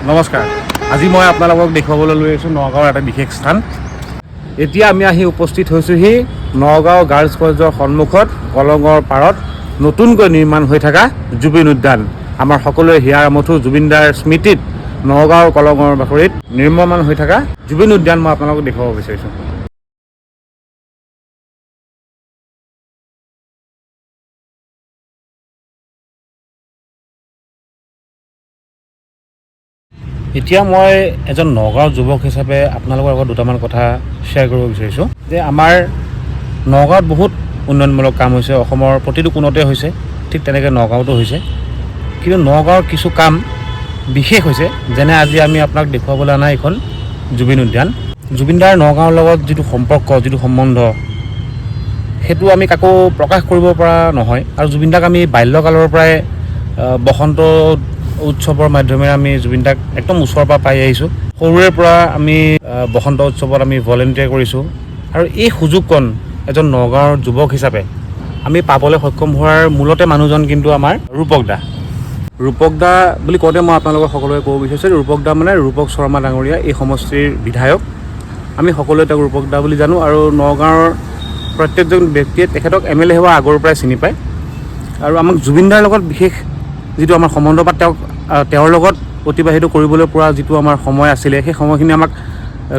নমস্কাৰ। আজি মই আপোনালোকক দেখুৱাবলৈ লৈ আহিছোঁ নগাঁৱৰ এটা বিশেষ স্থান। এতিয়া আমি আহি উপস্থিত হৈছোঁহি নগাঁও গাৰ্লছ কলেজৰ সন্মুখত কলঙৰ পাৰত নতুনকৈ নিৰ্মাণ হৈ থকা জুবিন উদ্যান। আমাৰ সকলোৰে হিয়াৰ আমঠু জুবিন দাৰ স্মৃতিত নগাঁৱৰ কলঙৰ বাকৰিত নিৰ্মাণ হৈ থকা জুবিন উদ্যান মই আপোনালোকক দেখুৱাব বিচাৰিছোঁ। এতিয়া মই এজন নগাঁৱৰ যুৱক হিচাপে আপোনালোকৰ আগত দুটামান কথা শ্বেয়াৰ কৰিব বিচাৰিছোঁ যে আমাৰ নগাঁৱত বহুত উন্নয়নমূলক কাম হৈছে, অসমৰ প্ৰতিটো কোণতে হৈছে, ঠিক তেনেকৈ নগাঁৱতো হৈছে। কিন্তু নগাঁৱৰ কিছু কাম বিশেষ হৈছে, যেনে আজি আমি আপোনাক দেখুৱাবলৈ অনা এইখন জুবিন উদ্যান। জুবিন দাৰ নগাঁৱৰ লগত যিটো সম্পৰ্ক, যিটো সম্বন্ধ, সেইটো আমি কাকো প্ৰকাশ কৰিব পৰা নহয়। আৰু জুবিন দাক আমি বাল্যকালৰ পৰাই বসন্ত উৎসৱৰ মাধ্যমেৰে আমি জুবিন দাক একদম ওচৰৰ পৰা পাই আহিছোঁ। সৰুৰে পৰা আমি বসন্ত উৎসৱত আমি ভলেণ্টিয়াৰ কৰিছোঁ আৰু এই সুযোগকণ এজন নগাঁৱৰ যুৱক হিচাপে আমি পাবলৈ সক্ষম হোৱাৰ মূলতে মানুহজন কিন্তু আমাৰ ৰূপক দা। ৰূপক দা বুলি কওঁতে মই আপোনালোকক সকলোৱে ক'ব বিচাৰিছোঁ, ৰূপক দা মানে ৰূপক শৰ্মা ডাঙৰীয়া, এই সমষ্টিৰ বিধায়ক। আমি সকলোৱে তেওঁক ৰূপক দা বুলি জানো আৰু নগাঁৱৰ প্ৰত্যেকজন ব্যক্তিয়ে তেখেতক MLA হোৱা আগৰ পৰাই চিনি পায়। আৰু আমাক জুবিন দাৰ লগত বিশেষ যিটো আমাৰ সম্বন্ধ বা তেওঁৰ লগত অতিবাহিত কৰিবলৈ পৰা যিটো আমাৰ সময় আছিলে, সেই সময়খিনি আমাক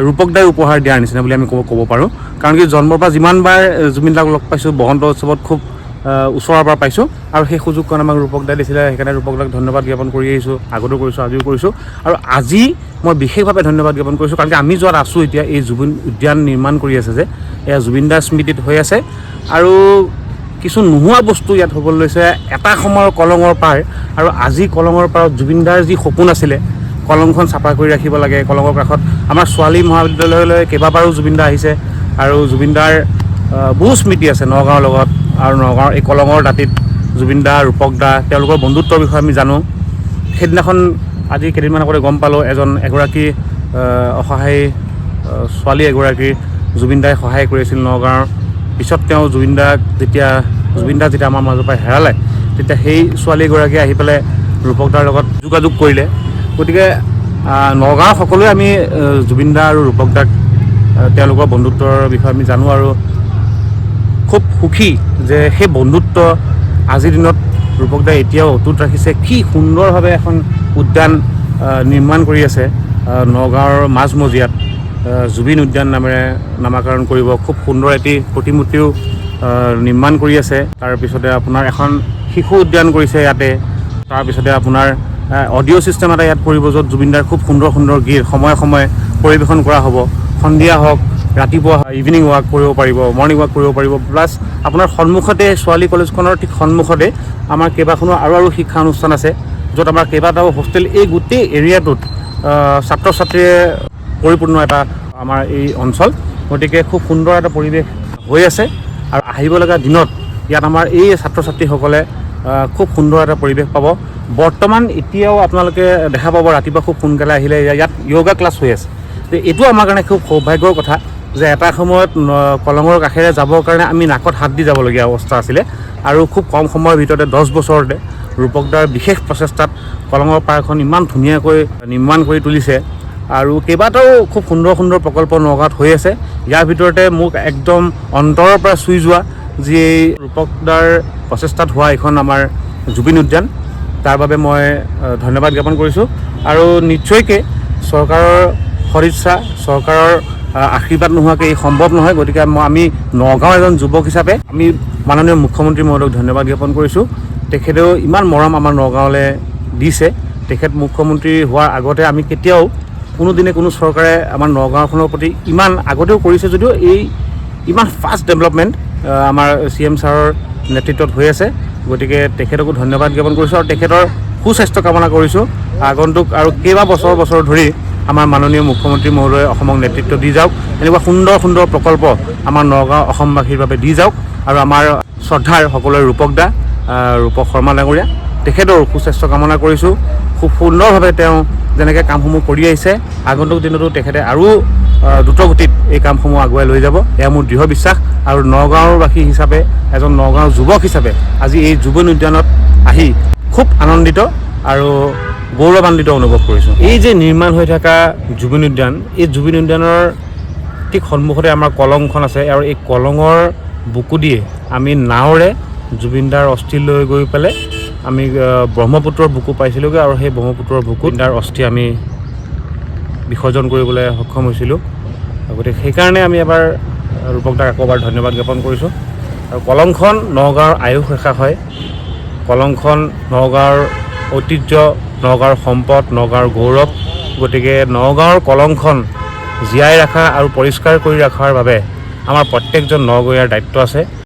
ৰূপক দাই উপহাৰ দিয়াৰ নিচিনা বুলি আমি ক'ব পাৰোঁ। কাৰণ কি জন্মৰ পৰা যিমানবাৰ জুবিন দাক লগ পাইছোঁ, বসন্ত উৎসৱত খুব ওচৰৰ পৰা পাইছোঁ আৰু সেই সুযোগকণ আমাক ৰূপক দাই দিছিলে। সেইকাৰণে ৰূপক দাক ধন্যবাদ জ্ঞাপন কৰি আহিছোঁ, আগতো কৰিছোঁ, আজিও কৰিছোঁ। আৰু আজি মই বিশেষভাৱে ধন্যবাদ জ্ঞাপন কৰিছোঁ, কাৰণ কি আমি য'ত আছোঁ এতিয়া, এই জুবিন উদ্যান নিৰ্মাণ কৰি আছে যে, এয়া জুবিন দাৰ স্মৃতিত হৈ আছে। আৰু কিছু নোহোৱা বস্তু ইয়াত হ'বলৈ লৈছে। এটা সময়ৰ কলঙৰ পাৰ, আৰু আজি কলঙৰ পাৰত জুবিন দাৰ যি সপোন আছিলে, কলংখন চাফা কৰি ৰাখিব লাগে। কলঙৰ কাষত আমাৰ ছোৱালী মহাবিদ্যালয়লৈ কেইবাবাৰো জুবিন দা আহিছে আৰু জুবিন দাৰ বহু স্মৃতি আছে নগাঁৱৰ লগত। আৰু নগাঁৱৰ এই কলঙৰ দাঁতিত জুবিন দা, ৰূপক দা, তেওঁলোকৰ বন্ধুত্বৰ বিষয়ে আমি জানো। সেইদিনাখন আজি কেইদিনমান আগতে গম পালোঁ, এগৰাকী অসহায় ছোৱালী এগৰাকী জুবিন দাই সহায় কৰিছিল নগাঁৱৰ। পিছত তেওঁ জুবিন দা যেতিয়া আমাৰ মাজৰ পৰা হেৰালে, তেতিয়া সেই ছোৱালীগৰাকীয়ে আহি পেলাই ৰূপক দাৰ লগত যোগাযোগ কৰিলে। গতিকে নগাঁৱৰ সকলোৱে আমি জুবিন দা আৰু ৰূপক দাক, তেওঁলোকৰ বন্ধুত্বৰ বিষয়ে আমি জানো আৰু খুব সুখী যে সেই বন্ধুত্ব আজিৰ দিনত ৰূপক দাই এতিয়াও অটুট ৰাখিছে। কি সুন্দৰভাৱে এখন উদ্যান নিৰ্মাণ কৰি আছে নগাঁৱৰ মাজমজিয়াত, জুবিন উদ্যান নামেৰে নামাকৰণ কৰিব। খুব সুন্দৰ এটি প্ৰতিমূৰ্তিও নিৰ্মাণ কৰি আছে। তাৰপিছতে আপোনাৰ এখন শিশু উদ্যান কৰিছে ইয়াতে। তাৰপিছতে আপোনাৰ অডিঅ' ছিষ্টেম এটা ইয়াত পৰিব, য'ত জুবিন দাৰ খুব সুন্দৰ সুন্দৰ গীত সময়ে সময়ে পৰিৱেশন কৰা হ'ব। সন্ধিয়া হওক, ৰাতিপুৱা ইভিনিং ৱাক কৰিব পাৰিব, মৰ্ণিং ৱাক কৰিব পাৰিব। প্লাছ আপোনাৰ সন্মুখতে, ছোৱালী কলেজখনৰ ঠিক সন্মুখতে আমাৰ কেইবাখনো আৰু শিক্ষা অনুষ্ঠান আছে, য'ত আমাৰ কেইবাটাও হোষ্টেল, এই গোটেই এৰিয়াটোত ছাত্ৰ ছাত্ৰীয়ে পৰিপূৰ্ণ এটা আমাৰ এই অঞ্চল। গতিকে খুব সুন্দৰ এটা পৰিৱেশ হৈ আছে আৰু আহিব লগা দিনত ইয়াত আমাৰ এই ছাত্ৰ ছাত্ৰীসকলে খুব সুন্দৰ এটা পৰিৱেশ পাব। বৰ্তমান এতিয়াও আপোনালোকে দেখা পাব, ৰাতিপুৱা খুব সোনকালে আহিলে ইয়াত য়োগা ক্লাছ হৈ আছে। এইটো আমাৰ কাৰণে খুব সৌভাগ্যৰ কথা যে এটা সময়ত কলঙৰ কাষেৰে যাবৰ কাৰণে আমি নাকত হাত দি যাবলগীয়া অৱস্থা আছিলে। আৰু খুব কম সময়ৰ ভিতৰতে 10 বছৰতে ৰূপক দাৰ বিশেষ প্ৰচেষ্টাত কলঙৰ পাৰখন ইমান ধুনীয়াকৈ নিৰ্মাণ কৰি তুলিছে। আৰু কেইবাটাও খুব সুন্দৰ সুন্দৰ প্ৰকল্প নগাঁৱত হৈ আছে। ইয়াৰ ভিতৰতে মোক একদম অন্তৰৰ পৰা চুই যোৱা যি এই ৰূপক দাৰ প্ৰচেষ্টাত হোৱা এইখন আমাৰ জুবিন উদ্যান, তাৰ বাবে মই ধন্যবাদ জ্ঞাপন কৰিছোঁ। আৰু নিশ্চয়কৈ চৰকাৰৰ সদিচ্ছা, চৰকাৰৰ আশীৰ্বাদ নোহোৱাকৈ এই সম্ভৱ নহয়। গতিকে আমি নগাঁৱৰ এজন যুৱক হিচাপে আমি মাননীয় মুখ্যমন্ত্ৰী মহোদয়ক ধন্যবাদ জ্ঞাপন কৰিছোঁ। তেখেতেও ইমান মৰম আমাৰ নগাঁৱলৈ দিছে। তেখেত মুখ্যমন্ত্ৰী হোৱাৰ আগতে আমি কেতিয়াও কোনোদিনে কোনো চৰকাৰে আমাৰ নগাঁওখনৰ প্ৰতি ইমান, আগতেও কৰিছে যদিও এই ইমান ফাষ্ট ডেভেলপমেণ্ট আমাৰ CM ছাৰৰ নেতৃত্বত হৈ আছে। গতিকে তেখেতকো ধন্যবাদ জ্ঞাপন কৰিছোঁ আৰু তেখেতৰ সুস্বাস্থ্য কামনা কৰিছোঁ। আগন্তুক আৰু কেইবা বছৰ ধৰি আমাৰ মাননীয় মুখ্যমন্ত্ৰী মহোদয়ে অসমক নেতৃত্ব দি যাওক। এনেকুৱা সুন্দৰ সুন্দৰ প্ৰকল্প আমাৰ নগাঁও অসমবাসীৰ বাবে দি যাওক। আৰু আমাৰ শ্ৰদ্ধাৰ সকলোৰে ৰূপক দা, ৰূপক শৰ্মা ডাঙৰীয়া, তেখেতৰ সুস্বাস্থ্য কামনা কৰিছোঁ। খুব সুন্দৰভাৱে তেওঁ যেনেকৈ কামসমূহ কৰি আহিছে, আগন্তুক দিনতো তেখেতে আৰু দ্ৰুতগতিত এই কামসমূহ আগুৱাই লৈ যাব, এয়া মোৰ দৃঢ় বিশ্বাস। আৰু নগাঁৱৰবাসী হিচাপে, এজন নগাঁৱৰ যুৱক হিচাপে আজি এই জুবিন উদ্যানত আহি খুব আনন্দিত আৰু গৌৰৱান্বিত অনুভৱ কৰিছোঁ। এই যে নিৰ্মাণ হৈ থকা জুবিন উদ্যান, এই জুবিন উদ্যানৰ ঠিক সন্মুখতে আমাৰ কলংখন আছে আৰু এই কলঙৰ বুকু দিয়ে আমি নাৱেৰে জুবিনদাৰ অস্থি লৈ গৈ পেলাই আমি ব্ৰহ্মপুত্ৰৰ বুকু পাইছিলোঁগৈ আৰু সেই ব্ৰহ্মপুত্ৰৰ বুকুত তাৰ অস্থি আমি বিসৰ্জন কৰিবলৈ সক্ষম হৈছিলোঁ। গতিকে সেইকাৰণে আমি এবাৰ ৰূপক দাক আকৌ এবাৰ ধন্যবাদ জ্ঞাপন কৰিছোঁ। আৰু কলংখন নগাঁৱৰ আয়ুস ৰেখা হয়। কলংখন নগাঁৱৰ ঐতিহ্য, নগাঁৱৰ সম্পদ, নগাঁৱৰ গৌৰৱ। গতিকে নগাঁৱৰ কলংখন জীয়াই ৰখা আৰু পৰিষ্কাৰ কৰি ৰখাৰ বাবে আমাৰ প্ৰত্যেকজন নগঞাৰ দায়িত্ব আছে।